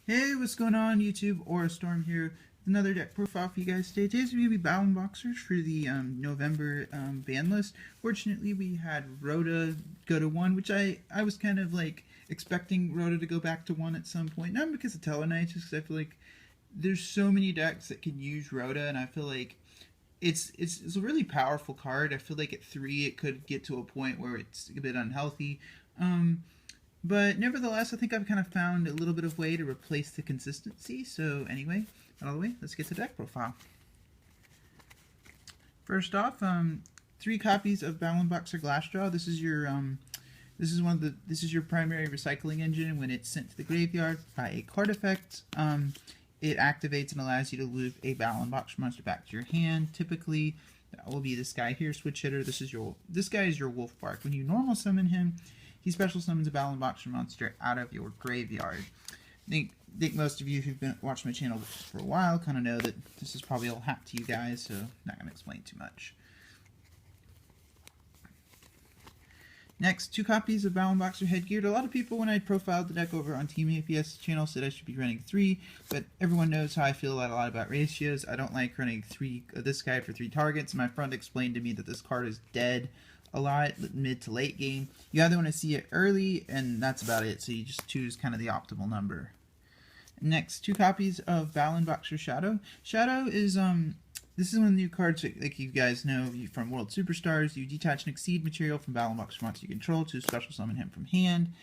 Hey, what's going on, YouTube? Or Storm here. Another deck profile for you guys today. Today's going to be Battlin Boxers for the November ban list. Fortunately, we had Rhoda go to 1, which I was kind of like expecting Rhoda to go back to 1 at some point. Not because of Tellarknights, just because I feel like there's so many decks that can use Rhoda, and I feel like it's a really powerful card. I feel like at 3 it could get to a point where it's a bit unhealthy. But nevertheless, I think I've kind of found a little bit of way to replace the consistency. So anyway, out of the way, let's get to deck profile. First off, 3 copies of Battlin Boxer Glassjaw. This is your this is your primary recycling engine. When it's sent to the graveyard by a card effect, it activates and allows you to loop a Battlin Boxer monster back to your hand. Typically, that will be this guy here, Switch Hitter. This guy is your Wolf Bark. When you normal summon him, he special summons a Battlin Boxer monster out of your graveyard. I think most of you who've been watching my channel for a while kind of know that this is probably all hacked to you guys, so I'm not going to explain too much. Next, 2 copies of Battlin Boxer Headgear. A lot of people, when I profiled the deck over on Team APS channel, said I should be running 3, but everyone knows how I feel a lot about ratios. I don't like running 3 of this guy for 3 targets. My friend explained to me that this card is dead a lot mid to late game. You either want to see it early, and that's about it, so you just choose kind of the optimal number. Next, 2 copies of Battlin Boxer Shadow. Shadow is this is one of the new cards, like you guys know from World Superstars. You detach an Exceed material from Battlin Boxer monster you control to special summon him from hand,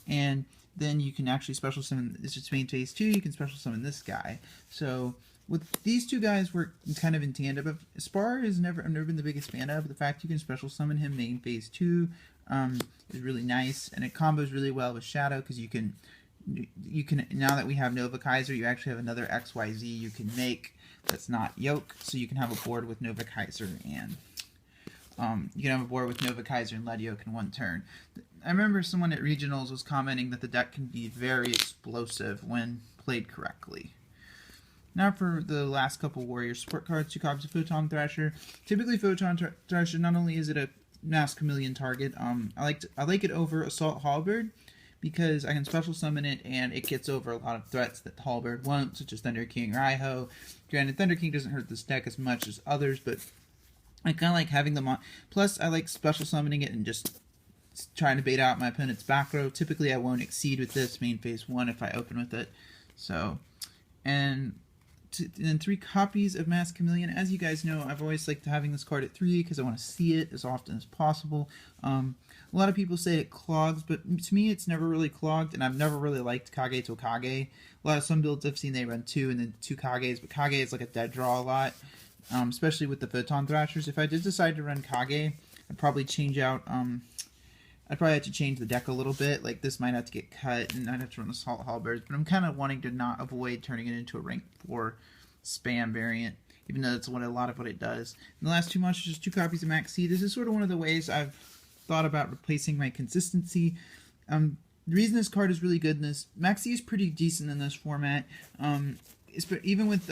and then you can actually special summon, this is main phase 2, you can special summon this guy. So with these 2 guys work kind of in tandem. But Spar I've never been the biggest fan of. The fact you can special summon him main phase 2 is really nice, and it combos really well with Shadow because you can now that we have Nova Kaiser, you actually have another XYZ you can make that's not Yoke, so you can have a board with Nova Kaiser and you can have a board with Nova Kaiser and Led Yoke in 1 turn. I remember someone at Regionals was commenting that the deck can be very explosive when played correctly. Now for the last couple Warrior support cards, 2 copies of Photon Thrasher. Typically Photon Thrasher, not only is it a mass chameleon target, I like it over Assault Halberd because I can special summon it and it gets over a lot of threats that Halberd won't, such as Thunder King or Iho. Granted, Thunder King doesn't hurt this deck as much as others, but I kind of like having them on. Plus, I like special summoning it and just trying to bait out my opponent's back row. Typically, I won't exceed with this main phase 1 if I open with it. So, and then 3 copies of Mass Chameleon. As you guys know, I've always liked having this card at 3 because I want to see it as often as possible. A lot of people say it clogs, but to me it's never really clogged, and I've never really liked Kage to Kage. Some builds I've seen they run 2 and then 2 Kages, but Kage is like a dead draw a lot, especially with the Photon Thrashers. If I did decide to run Kage, I'd probably change out, I'd probably have to change the deck a little bit. Like, this might have to get cut, and I'd have to run Assault Halberds, but I'm kind of wanting to not avoid turning it into a rank 4 spam variant, even though that's a lot of what it does. And the last 2 monsters, 2 copies of Maxi. This is sort of one of the ways I've thought about replacing my consistency. The reason this card is really good in this, Maxi is pretty decent in this format. Even with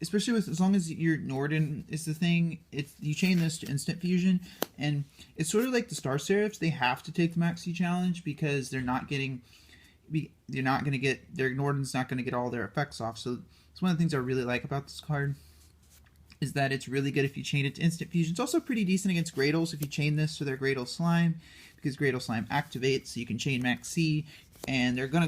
especially with, as long as your Norden is the thing, you chain this to instant fusion, and it's sort of like the Star Seraphs. They have to take the Maxi challenge because their Norden's not going to get all their effects off. So it's one of the things I really like about this card, is that it's really good if you chain it to instant fusion. It's also pretty decent against Gradles if you chain this to their Gradle Slime, because Gradle Slime activates, so you can chain Maxi, and they're gonna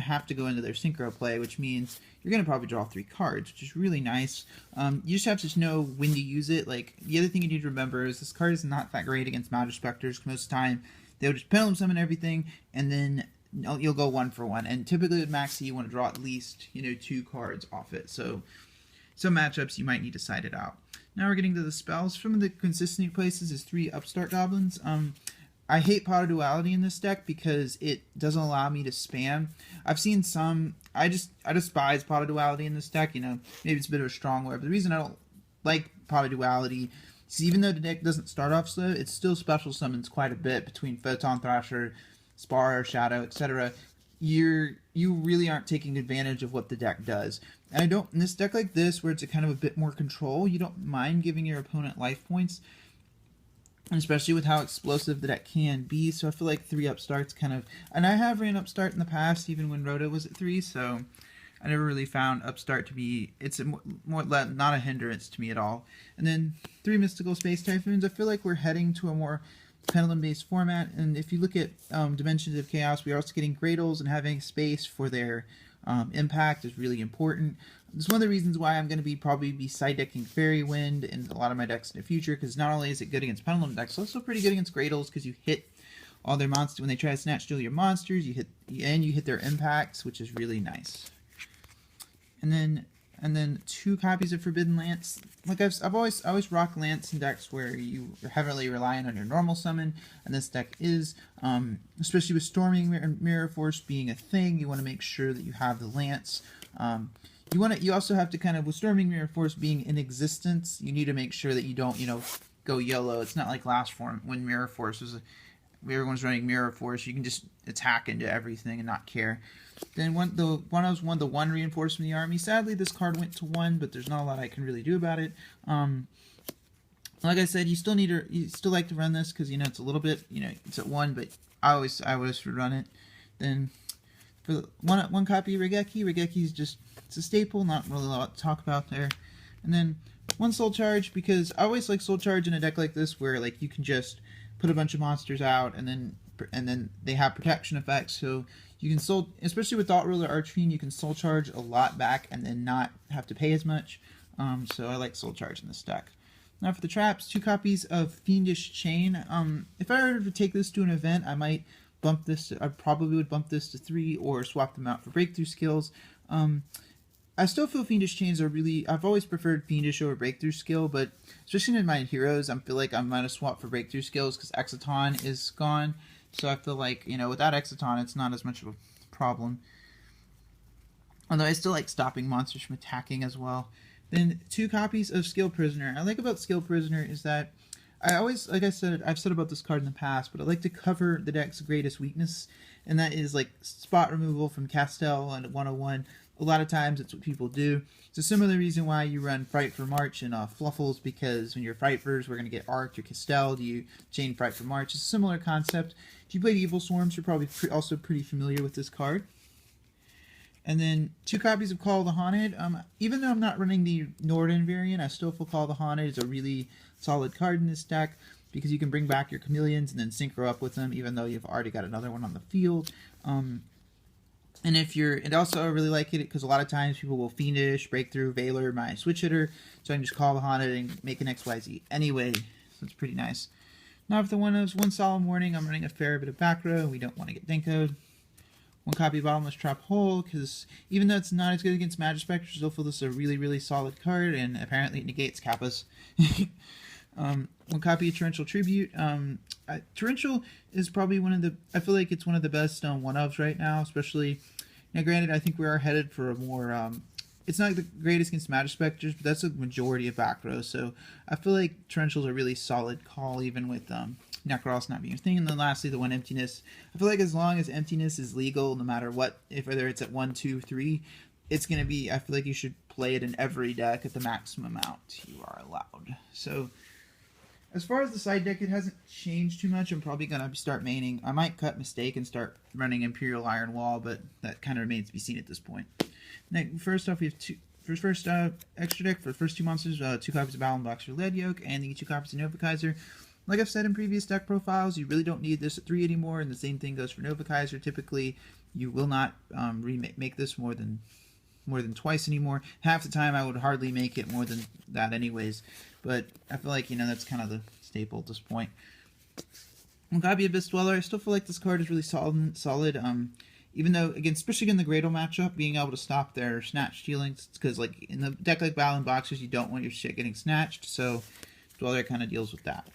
have to go into their synchro play, which means you're gonna probably draw 3 cards, which is really nice. You just have to know when to use it. Like, the other thing you need to remember is this card is not that great against Magic Specters. Most of the time, they'll just Pendulum Summon everything, and then you'll go 1 for 1. And typically with Maxi, you want to draw at least 2 cards off it. So some matchups you might need to side it out. Now we're getting to the spells. Some of the consistency places is 3 Upstart Goblins. I hate Pot of Duality in this deck because it doesn't allow me to spam. I've seen some, I despise Pot of Duality in this deck. Maybe it's a bit of a strong word, but the reason I don't like Pot of Duality is even though the deck doesn't start off slow, it still special summons quite a bit between Photon Thrasher, Spar, Shadow, etc. You really aren't taking advantage of what the deck does. And in this deck like this, where it's a kind of a bit more control, you don't mind giving your opponent life points. and especially with how explosive the deck can be. So I feel like 3 upstarts kind of, and I have ran upstart in the past, even when Rhoda was at 3. So I never really found upstart to be, it's more not a hindrance to me at all. And then 3 mystical space typhoons. I feel like we're heading to a more pendulum-based format, and if you look at Dimensions of Chaos, we are also getting Gradles, and having space for their impact is really important. It's one of the reasons why I'm going to probably be side decking Fairy Wind in a lot of my decks in the future, because not only is it good against Pendulum decks, it's also pretty good against Gradles, because you hit all their monsters when they try to snatch steal your monsters. You hit their impacts, which is really nice. And then 2 copies of Forbidden Lance. Like I've always rocked Lance in decks where you are heavily relying on your normal summon, and this deck is, especially with Storming Mirror Force being a thing, you want to make sure that you have the Lance. You also have to kind of, with Storming Mirror Force being in existence, you need to make sure that you don't, go YOLO. It's not like last form when Mirror Force was, everyone's running Mirror Force. You can just attack into everything and not care. Then the 1 reinforcement in the army. Sadly, this card went to 1, but there's not a lot I can really do about it. Like I said, you still like to run this because it's a little bit, it's at 1, but I always would run it. Then for the one copy of Regeki. Regeki's just, it's a staple, not really a lot to talk about there. And then 1 Soul Charge, because I always like Soul Charge in a deck like this where like you can just put a bunch of monsters out and then they have protection effects, so you can especially with Thought Ruler Archfiend, you can Soul Charge a lot back and then not have to pay as much. So I like Soul Charge in this deck. Now for the traps, 2 copies of Fiendish Chain. If I were to take this to an event, I might bump this. I probably would bump this to 3 or swap them out for breakthrough skills. I still feel Fiendish Chains are really, I've always preferred Fiendish over Breakthrough Skill, but especially in my heroes, I feel like I might have swapped for Breakthrough Skills because Exciton is gone. So I feel like, without Exciton, it's not as much of a problem. Although I still like stopping monsters from attacking as well. Then 2 copies of Skill Prisoner. I like about Skill Prisoner is that I always, like I said, I've said about this card in the past, but I like to cover the deck's greatest weakness, and that is like spot removal from Castel and 101. A lot of times it's what people do. It's a similar reason why you run Fright for March and Fluffles, because when you're Frighters, we're going to get Arc or Castel. You chain Fright for March. It's a similar concept. If you played Evil Swarms, you're probably also pretty familiar with this card. And then 2 copies of Call of the Haunted. Even though I'm not running the Norden variant, I still feel Call of the Haunted is a really solid card in this deck, because you can bring back your chameleons and then synchro up with them, even though you've already got another one on the field. And also I really like it because a lot of times people will Fiendish, Breakthrough, Valor, my switch hitter, so I can just Call the Haunted and make an XYZ anyway, so it's pretty nice. Now for the 1 Solemn Warning, I'm running a fair bit of back row, we don't want to get Denko'd. 1 copy of Bottomless Trap Hole, because even though it's not as good against Magic Spectre, I still feel this is a really, really solid card, and apparently it negates Kappas. 1 copy of Torrential Tribute. Torrential is probably I feel like it's one of the best 1-ofs right now, especially, granted, I think we are headed for a more, it's not the greatest against Magic Spectres, but that's the majority of back row, so I feel like Torrential's a really solid call, even with, Necros not being a thing. And then lastly, the 1 Emptiness. I feel like as long as Emptiness is legal, no matter what, whether it's at 1, 2, 3, it's going to be, I feel like you should play it in every deck at the maximum amount you are allowed. So, as far as the side deck, it hasn't changed too much. I'm probably going to start maining. I might cut Mistake and start running Imperial Iron Wall, but that kind of remains to be seen at this point. Next, first off, we have first extra deck for the first 2 monsters, 2 copies of Battlin Boxer Yugioh, and the 2 copies of Novemeber. Like I've said in previous deck profiles, you really don't need this at 3 anymore, and the same thing goes for Novemeber. Typically, you will not make this more than twice anymore. Half the time, I would hardly make it more than that anyways, but I feel like, that's kind of the staple at this point. 1 copy of Abyss Dweller. I still feel like this card is really solid. Even though, again, especially in the Gradle matchup, being able to stop their snatch stealings, because like in the deck like Battlin Boxers, you don't want your shit getting snatched, so Dweller kind of deals with that.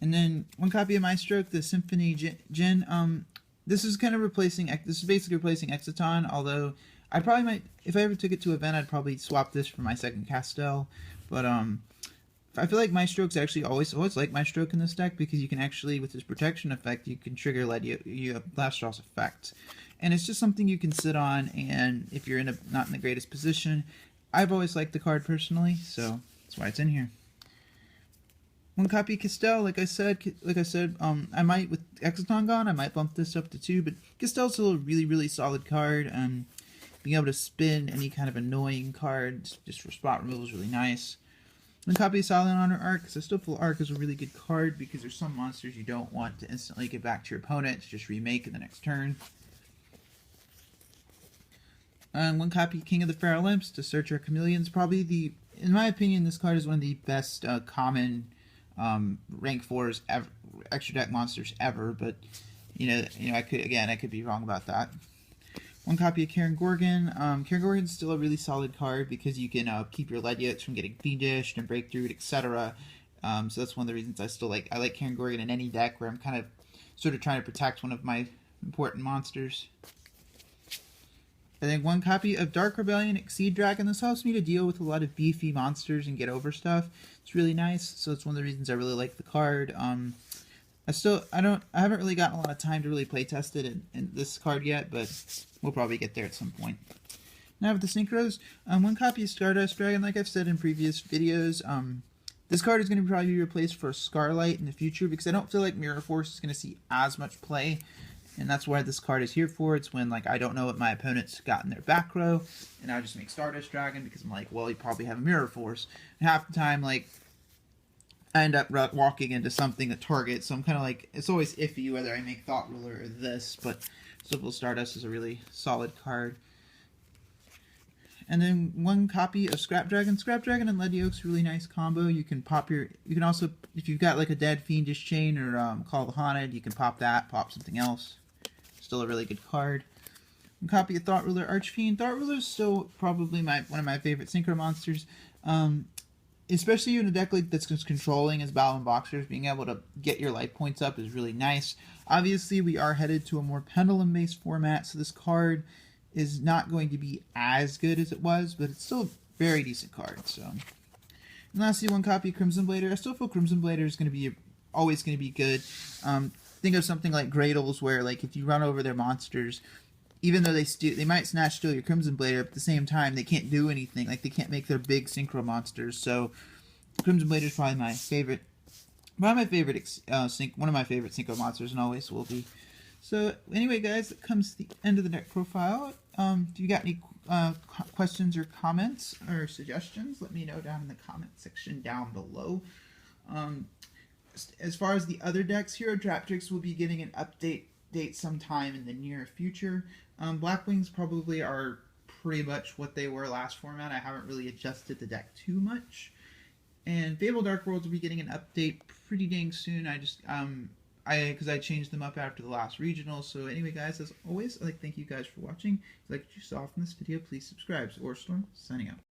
And then 1 copy of Maestroke, the Symphony Djinn. This is kind of basically replacing Exciton, although I probably might, if I ever took it to an event, I'd probably swap this for my second Castel. But I feel like Maestroke's actually always like Maestroke in this deck, because you can actually, with his protection effect, you can trigger Blastraw's effect. And it's just something you can sit on, and if you're not in the greatest position, I've always liked the card personally, so that's why it's in here. One copy of Castell, like I said, I might, with Exoton gone, I might bump this up to 2, but Castell's still a really, really solid card. Being able to spin any kind of annoying cards just for spot removal is really nice. One copy of Silent Honor Arc, because I still feel Arc is a really good card because there's some monsters you don't want to instantly get back to your opponent to just remake in the next turn. And one copy of King of the Fair Olymps to search our chameleons. Probably in my opinion, this card is one of the best common rank 4s ever, extra deck monsters ever. But I could be wrong about that. One copy of Karen Gorgon. Karen Gorgon's still a really solid card because you can keep your Lediots from getting fiendished and breakthrough, etc. So that's one of the reasons I like Karen Gorgon in any deck where I'm kind of sort of trying to protect one of my important monsters. I think one copy of Dark Rebellion Exceed Dragon. This helps me to deal with a lot of beefy monsters and get over stuff. It's really nice, so it's one of the reasons I really like the card. I haven't really gotten a lot of time to really play test it in this card yet, but we'll probably get there at some point. Now with the Synchros, one copy of Stardust Dragon. Like I've said in previous videos, this card is going to probably be replaced for Scarlight in the future because I don't feel like Mirror Force is going to see as much play. And that's why this card is here for. It's when I don't know what my opponent's got in their back row, and I just make Stardust Dragon because I'm like, well, you probably have a Mirror Force. And half the time, I end up walking into something that targets. So I'm kind of it's always iffy whether I make Thought Ruler or this. But Civil Stardust is a really solid card. And then one copy of Scrap Dragon. Scrap Dragon and Ledio's really nice combo. You can also, if you've got a Dead Fiendish Chain or Call the Haunted, you can pop that, pop something else. Still a really good card. One copy of Thought Ruler Archfiend. Thought Ruler is still probably one of my favorite Synchro monsters. Especially in a deck that's just controlling as Battlin Boxers, being able to get your life points up is really nice. Obviously, we are headed to a more pendulum-based format, so this card is not going to be as good as it was, but it's still a very decent card. So, and lastly, one copy of Crimson Blader. I still feel Crimson Blader is always going to be good. Think of something like Gradles, where if you run over their monsters, even though they might steal your Crimson Blader, but at the same time they can't do anything. They can't make their big synchro monsters. So Crimson Blader is probably my favorite. One of my favorite synchro monsters, and always will be. So anyway, guys, that comes to the end of the deck profile. If you got any questions or comments or suggestions, let me know down in the comment section down below. As far as the other decks, Hero Traptrix will be getting an update date sometime in the near future. Blackwings probably are pretty much what they were last format. I haven't really adjusted the deck too much. And Fable Dark Worlds will be getting an update pretty dang soon. Because I changed them up after the last regional. So anyway, guys, as always, I'd like to thank you guys for watching. If you liked what you saw from this video, please subscribe. Orstorm, signing out.